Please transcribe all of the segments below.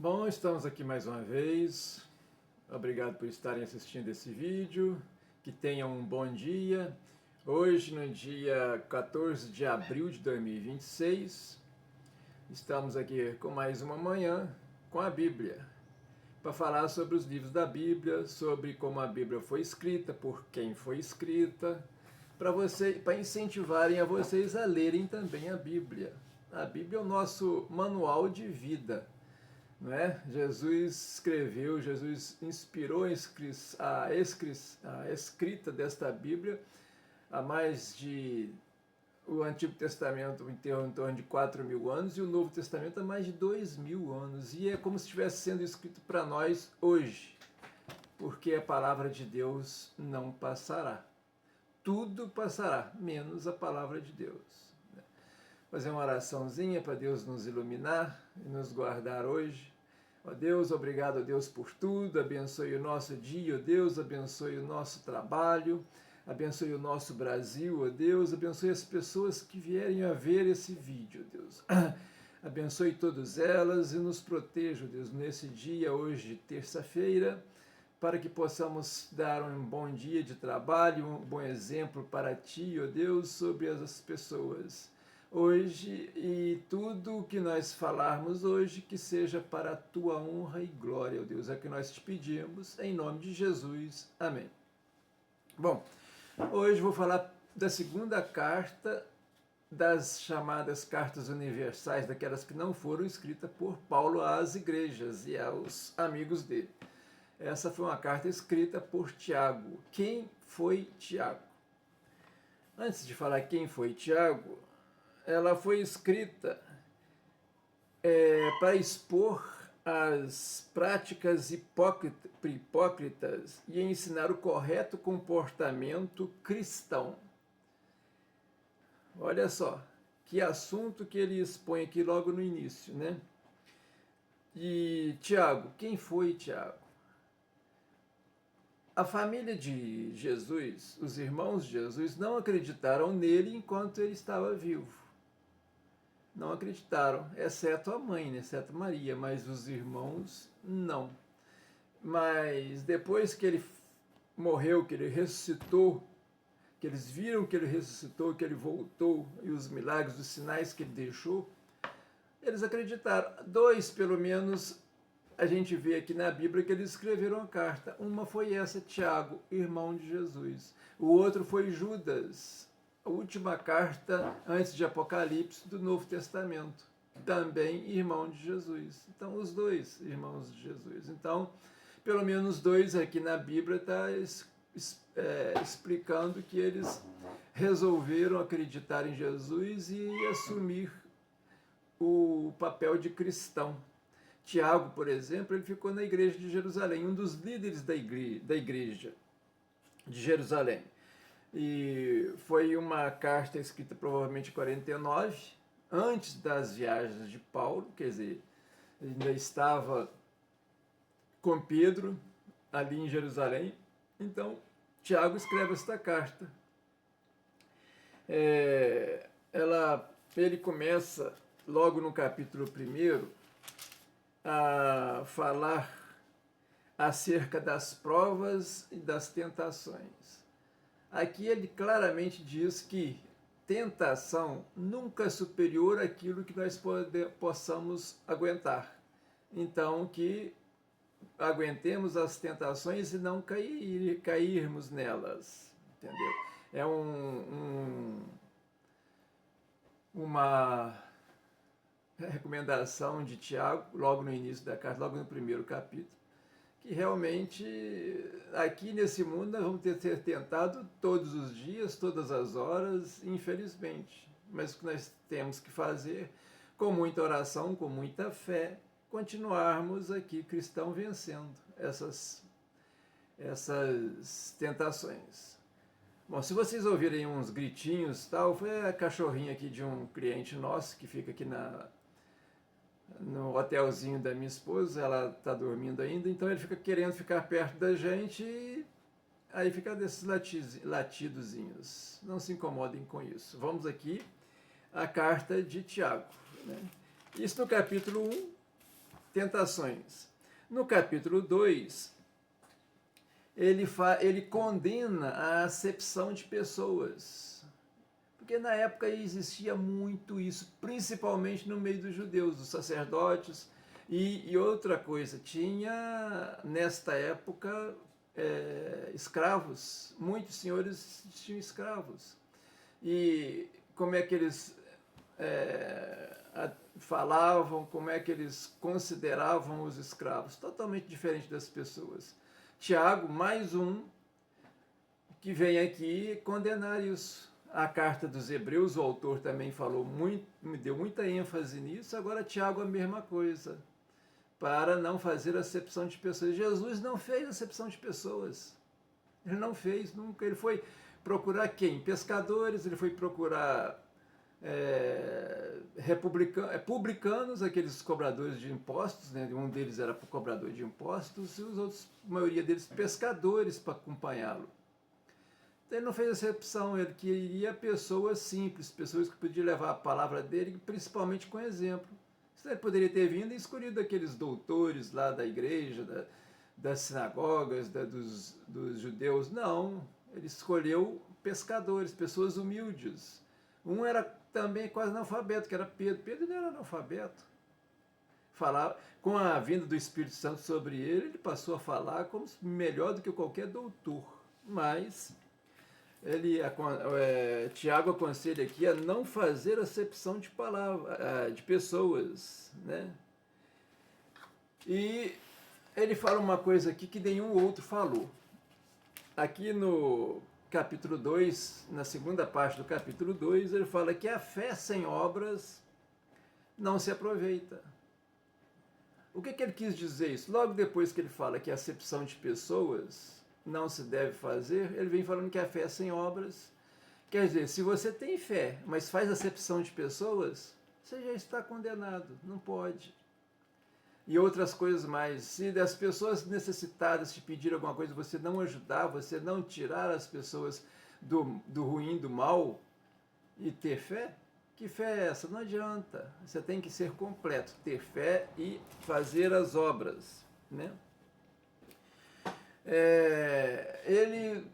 Bom, estamos aqui mais uma vez. Obrigado por estarem assistindo esse vídeo. Que tenham um bom dia. Hoje, no dia 14 de abril de 2026, estamos aqui com mais uma manhã com a Bíblia, para falar sobre os livros da Bíblia, sobre como a Bíblia foi escrita, por quem foi escrita, para incentivarem a vocês a lerem também a Bíblia. A Bíblia é o nosso manual de vida. Não é? Jesus escreveu, Jesus inspirou a escrita desta Bíblia há mais de... O Antigo Testamento em torno de 4.000 anos e o Novo Testamento há mais de 2.000 anos. E é como se estivesse sendo escrito para nós hoje, porque a palavra de Deus não passará. Tudo passará, menos a palavra de Deus. Fazer uma oraçãozinha para Deus nos iluminar e nos guardar hoje. Ó Deus, obrigado a Deus por tudo, abençoe o nosso dia, ó Deus, abençoe o nosso trabalho, abençoe o nosso Brasil, ó Deus, abençoe as pessoas que vierem a ver esse vídeo, ó Deus. Abençoe todas elas e nos proteja, ó Deus, nesse dia, hoje, terça-feira, para que possamos dar um bom dia de trabalho, um bom exemplo para Ti, ó Deus, sobre as pessoas hoje, e tudo o que nós falarmos hoje, que seja para a Tua honra e glória, ó Deus, é o que nós te pedimos, em nome de Jesus. Amém. Bom, hoje vou falar da segunda carta das chamadas cartas universais, daquelas que não foram escritas por Paulo às igrejas e aos amigos dele. Essa foi uma carta escrita por Tiago. Quem foi Tiago? Antes de falar quem foi Tiago, ela foi escrita para expor as práticas hipócritas e ensinar o correto comportamento cristão. Olha só, que assunto que ele expõe aqui logo no início, né? E Tiago, quem foi Tiago? A família de Jesus, os irmãos de Jesus, não acreditaram nele enquanto ele estava vivo. Não acreditaram, exceto a mãe, exceto Maria, mas os irmãos não. Mas depois que ele morreu, que ele ressuscitou, que eles viram que ele ressuscitou, que ele voltou, e os milagres, os sinais que ele deixou, eles acreditaram. Dois, pelo menos, a gente vê aqui na Bíblia que eles escreveram a carta. Uma foi essa, Tiago, irmão de Jesus. O outro foi Judas, a última carta antes de Apocalipse do Novo Testamento, também irmão de Jesus. Então, os dois irmãos de Jesus. Então, pelo menos dois aqui na Bíblia está explicando que eles resolveram acreditar em Jesus e assumir o papel de cristão. Tiago, por exemplo, ele ficou na igreja de Jerusalém, um dos líderes da igreja de Jerusalém. E foi uma carta escrita provavelmente em 49, antes das viagens de Paulo, quer dizer, ele ainda estava com Pedro ali em Jerusalém. Então, Tiago escreve esta carta. Ele começa logo no capítulo 1 a falar acerca das provas e das tentações. Aqui ele claramente diz que tentação nunca é superior àquilo que nós possamos aguentar. Então, que aguentemos as tentações e não cairmos nelas, entendeu? É uma recomendação de Tiago, logo no início da carta, logo no primeiro capítulo, que realmente aqui nesse mundo nós vamos ser tentados todos os dias, todas as horas, infelizmente. Mas o que nós temos que fazer, com muita oração, com muita fé, continuarmos aqui cristão vencendo essas tentações. Bom, se vocês ouvirem uns gritinhos tal, foi a cachorrinha aqui de um cliente nosso que fica aqui no hotelzinho da minha esposa. Ela está dormindo ainda, então ele fica querendo ficar perto da gente e aí fica desses latidozinhos. Não se incomodem com isso. Vamos aqui à carta de Tiago, né? Isso no capítulo 1, tentações. No capítulo 2, ele condena a acepção de pessoas. Porque na época existia muito isso, principalmente no meio dos judeus, dos sacerdotes. E outra coisa, tinha nesta época escravos, muitos senhores tinham escravos. E como é que eles falavam, como é que eles consideravam os escravos? Totalmente diferente das pessoas. Tiago, mais um, que vem aqui condenar isso. A carta dos Hebreus, o autor também falou muito, me deu muita ênfase nisso. Agora Tiago a mesma coisa, para não fazer acepção de pessoas. Jesus não fez acepção de pessoas. Ele não fez nunca. Ele foi procurar quem? Pescadores, ele foi procurar publicanos, aqueles cobradores de impostos, né? Um deles era cobrador de impostos e os outros, a maioria deles, pescadores para acompanhá-lo. Então, ele não fez acepção, ele queria pessoas simples, pessoas que podiam levar a palavra dele, principalmente com exemplo. Ele poderia ter vindo e escolhido aqueles doutores lá da igreja, das sinagogas, dos judeus. Não, ele escolheu pescadores, pessoas humildes. Um era também quase analfabeto, que era Pedro. Pedro não era analfabeto. Falava, com a vinda do Espírito Santo sobre ele, ele passou a falar como melhor do que qualquer doutor. Mas Tiago aconselha aqui a não fazer acepção de palavras, de pessoas, né? E ele fala uma coisa aqui que nenhum outro falou. Aqui no capítulo 2, na segunda parte do capítulo 2, ele fala que a fé sem obras não se aproveita. O que ele quis dizer isso? Logo depois que ele fala que a acepção de pessoas não se deve fazer, ele vem falando que a fé sem obras, quer dizer, se você tem fé, mas faz acepção de pessoas, você já está condenado, não pode. E outras coisas mais. Se das pessoas necessitadas te pedir alguma coisa, você não ajudar, você não tirar as pessoas do ruim, do mal, e ter fé, que fé é essa? Não adianta. Você tem que ser completo, ter fé e fazer as obras, né?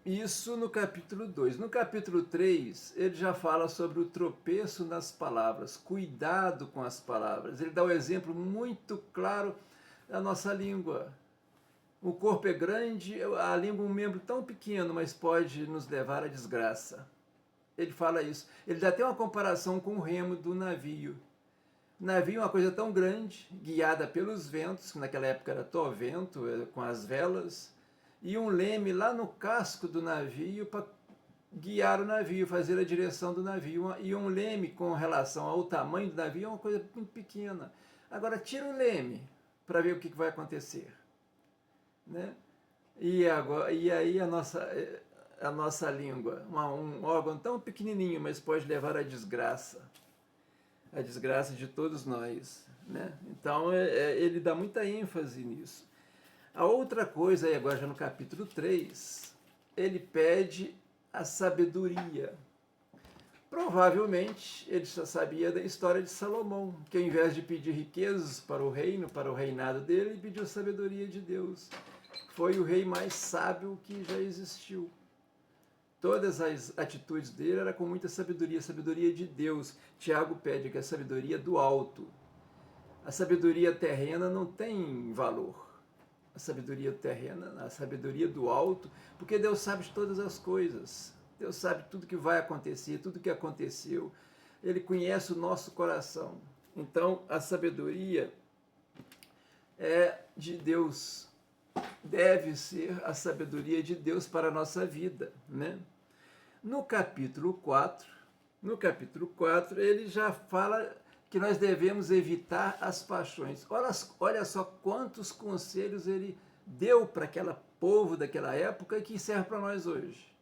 Isso no capítulo 2. No capítulo 3, ele já fala sobre o tropeço nas palavras, cuidado com as palavras. Ele dá um exemplo muito claro da nossa língua. O corpo é grande, a língua é um membro tão pequeno, mas pode nos levar à desgraça. Ele fala isso. Ele dá até uma comparação com o remo do navio. O navio é uma coisa tão grande, guiada pelos ventos, que naquela época era vento, com as velas, e um leme lá no casco do navio para guiar o navio, fazer a direção do navio. E um leme com relação ao tamanho do navio é uma coisa muito pequena. Agora tira o leme para ver o que vai acontecer, né? E aí a nossa língua, um órgão tão pequenininho, mas pode levar à desgraça. A desgraça de todos nós, né? Então ele dá muita ênfase nisso. A outra coisa, aí agora já no capítulo 3, ele pede a sabedoria. Provavelmente ele já sabia da história de Salomão, que ao invés de pedir riquezas para o reino, para o reinado dele, ele pediu sabedoria de Deus. Foi o rei mais sábio que já existiu. Todas as atitudes dele eram com muita sabedoria, sabedoria de Deus. Tiago pede que a sabedoria do alto. A sabedoria terrena não tem valor. A sabedoria terrena, a sabedoria do alto, porque Deus sabe de todas as coisas. Deus sabe tudo que vai acontecer, tudo que aconteceu. Ele conhece o nosso coração. Então, a sabedoria é de Deus. Deve ser a sabedoria de Deus para a nossa vida, né? No capítulo 4, ele já fala que nós devemos evitar as paixões. Olha só quantos conselhos ele deu para aquele povo daquela época e que serve para nós hoje.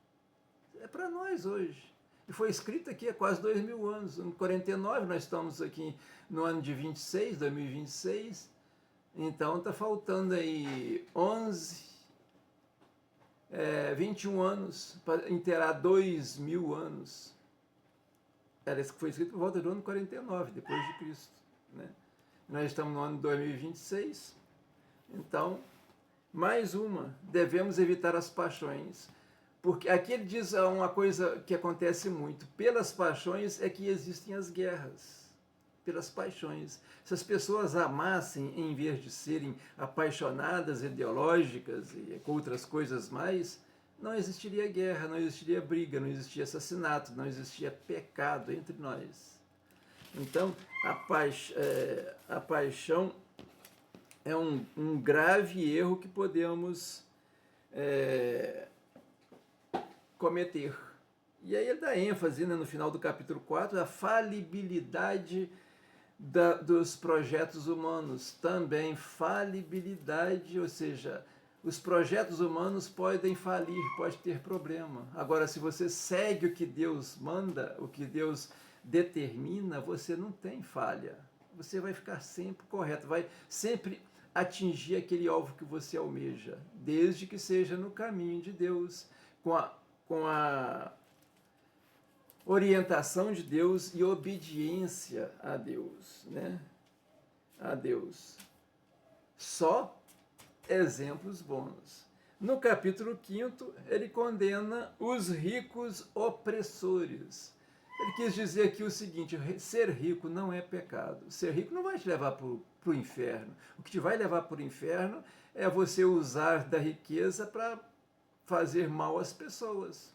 É para nós hoje. E foi escrito aqui há quase 2000 anos. Em 49, nós estamos aqui no ano de 2026. Então está faltando aí 21 anos para inteirar 2000 anos. Foi escrito por volta do ano 49, depois de Cristo, né? Nós estamos no ano 2026, então, mais uma, devemos evitar as paixões. Porque aqui ele diz uma coisa que acontece muito: pelas paixões é que existem as guerras. Pelas paixões. Se as pessoas amassem em vez de serem apaixonadas, ideológicas e com outras coisas mais, não existiria guerra, não existiria briga, não existiria assassinato, não existia pecado entre nós. Então, a paixão é um grave erro que podemos cometer. E aí ele dá ênfase, né, no final do capítulo 4, a falibilidade dos projetos humanos. Também falibilidade, ou seja, os projetos humanos podem falir, pode ter problema. Agora, se você segue o que Deus manda, o que Deus determina, você não tem falha. Você vai ficar sempre correto, vai sempre atingir aquele alvo que você almeja, desde que seja no caminho de Deus, com a orientação de Deus e obediência a Deus, né? A Deus. Só exemplos bons. No capítulo 5, ele condena os ricos opressores. Ele quis dizer aqui o seguinte: ser rico não é pecado. Ser rico não vai te levar para o inferno. O que te vai levar para o inferno é você usar da riqueza para fazer mal às pessoas.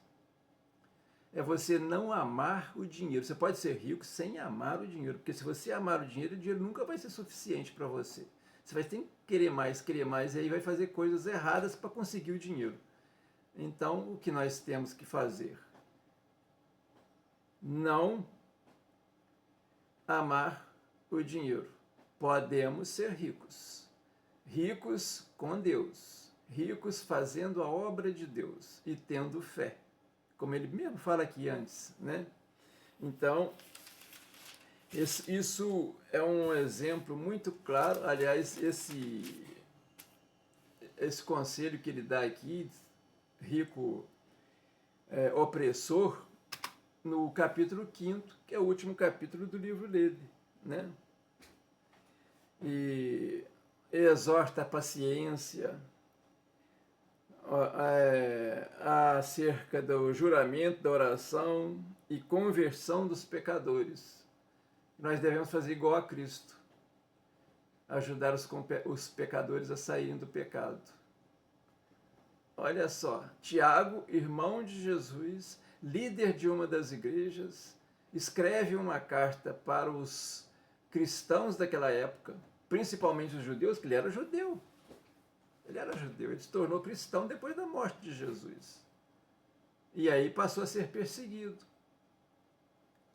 É você não amar o dinheiro. Você pode ser rico sem amar o dinheiro, porque se você amar o dinheiro nunca vai ser suficiente para você. Você vai ter que querer mais, e aí vai fazer coisas erradas para conseguir o dinheiro. Então, o que nós temos que fazer? Não amar o dinheiro. Podemos ser ricos. Ricos com Deus. Ricos fazendo a obra de Deus e tendo fé. Como ele mesmo fala aqui antes, né? Então, isso é um exemplo muito claro. Aliás, esse conselho que ele dá aqui, rico opressor, no capítulo 5, que é o último capítulo do livro dele, né? E exorta a paciência acerca do juramento, da oração e conversão dos pecadores. Nós devemos fazer igual a Cristo, ajudar os pecadores a saírem do pecado. Olha só, Tiago, irmão de Jesus, líder de uma das igrejas, escreve uma carta para os cristãos daquela época, principalmente os judeus, que ele era judeu. Ele se tornou cristão depois da morte de Jesus. E aí passou a ser perseguido,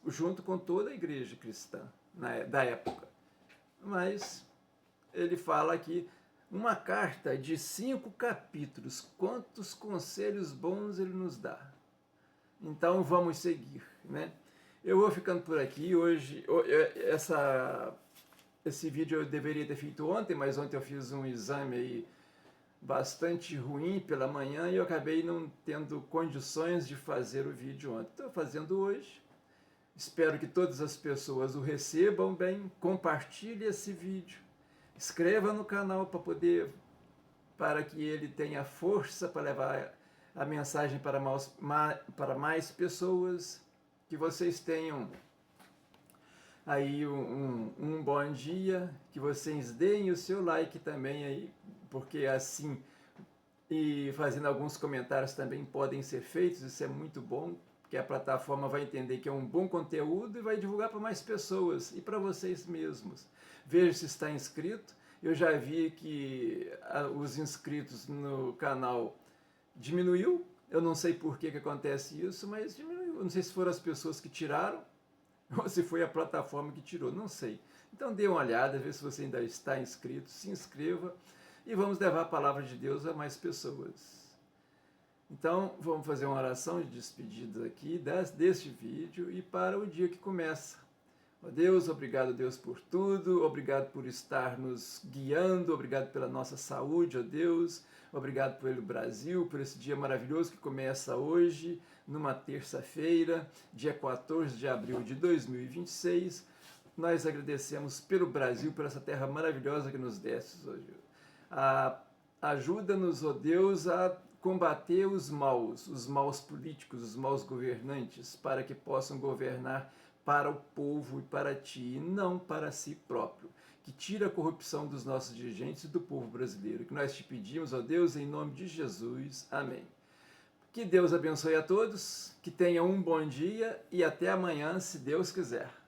junto com toda a igreja cristã da época. Mas ele fala aqui, uma carta de 5 capítulos, quantos conselhos bons ele nos dá. Então vamos seguir, né? Eu vou ficando por aqui. Hoje, esse vídeo eu deveria ter feito ontem, mas ontem eu fiz um exame aí bastante ruim pela manhã e eu acabei não tendo condições de fazer o vídeo ontem. Estou fazendo hoje. Espero que todas as pessoas o recebam bem. Compartilhe esse vídeo. Inscreva no canal para que ele tenha força para levar a mensagem para mais pessoas. Que vocês tenham aí um bom dia, que vocês deem o seu like também aí, porque assim, e fazendo alguns comentários também podem ser feitos, isso é muito bom, porque a plataforma vai entender que é um bom conteúdo e vai divulgar para mais pessoas e para vocês mesmos. Veja se está inscrito. Eu já vi que os inscritos no canal diminuiu. Eu não sei por que acontece isso, mas diminuiu. Eu não sei se foram as pessoas que tiraram ou se foi a plataforma que tirou, não sei. Então dê uma olhada, vê se você ainda está inscrito, se inscreva e vamos levar a palavra de Deus a mais pessoas. Então vamos fazer uma oração de despedida aqui deste vídeo e para o dia que começa. Ó Deus, obrigado, Deus, por tudo, obrigado por estar nos guiando, obrigado pela nossa saúde, ó Deus, obrigado pelo Brasil, por esse dia maravilhoso que começa hoje, numa terça-feira, dia 14 de abril de 2026. nós agradecemos pelo Brasil, por essa terra maravilhosa que nos destes hoje. Ajuda-nos, ó Deus, a combater os maus políticos, os maus governantes, para que possam governar para o povo e para ti, e não para si próprio. Que tira a corrupção dos nossos dirigentes e do povo brasileiro. Que nós te pedimos, ó Deus, em nome de Jesus. Amém. Que Deus abençoe a todos, que tenham um bom dia e até amanhã, se Deus quiser.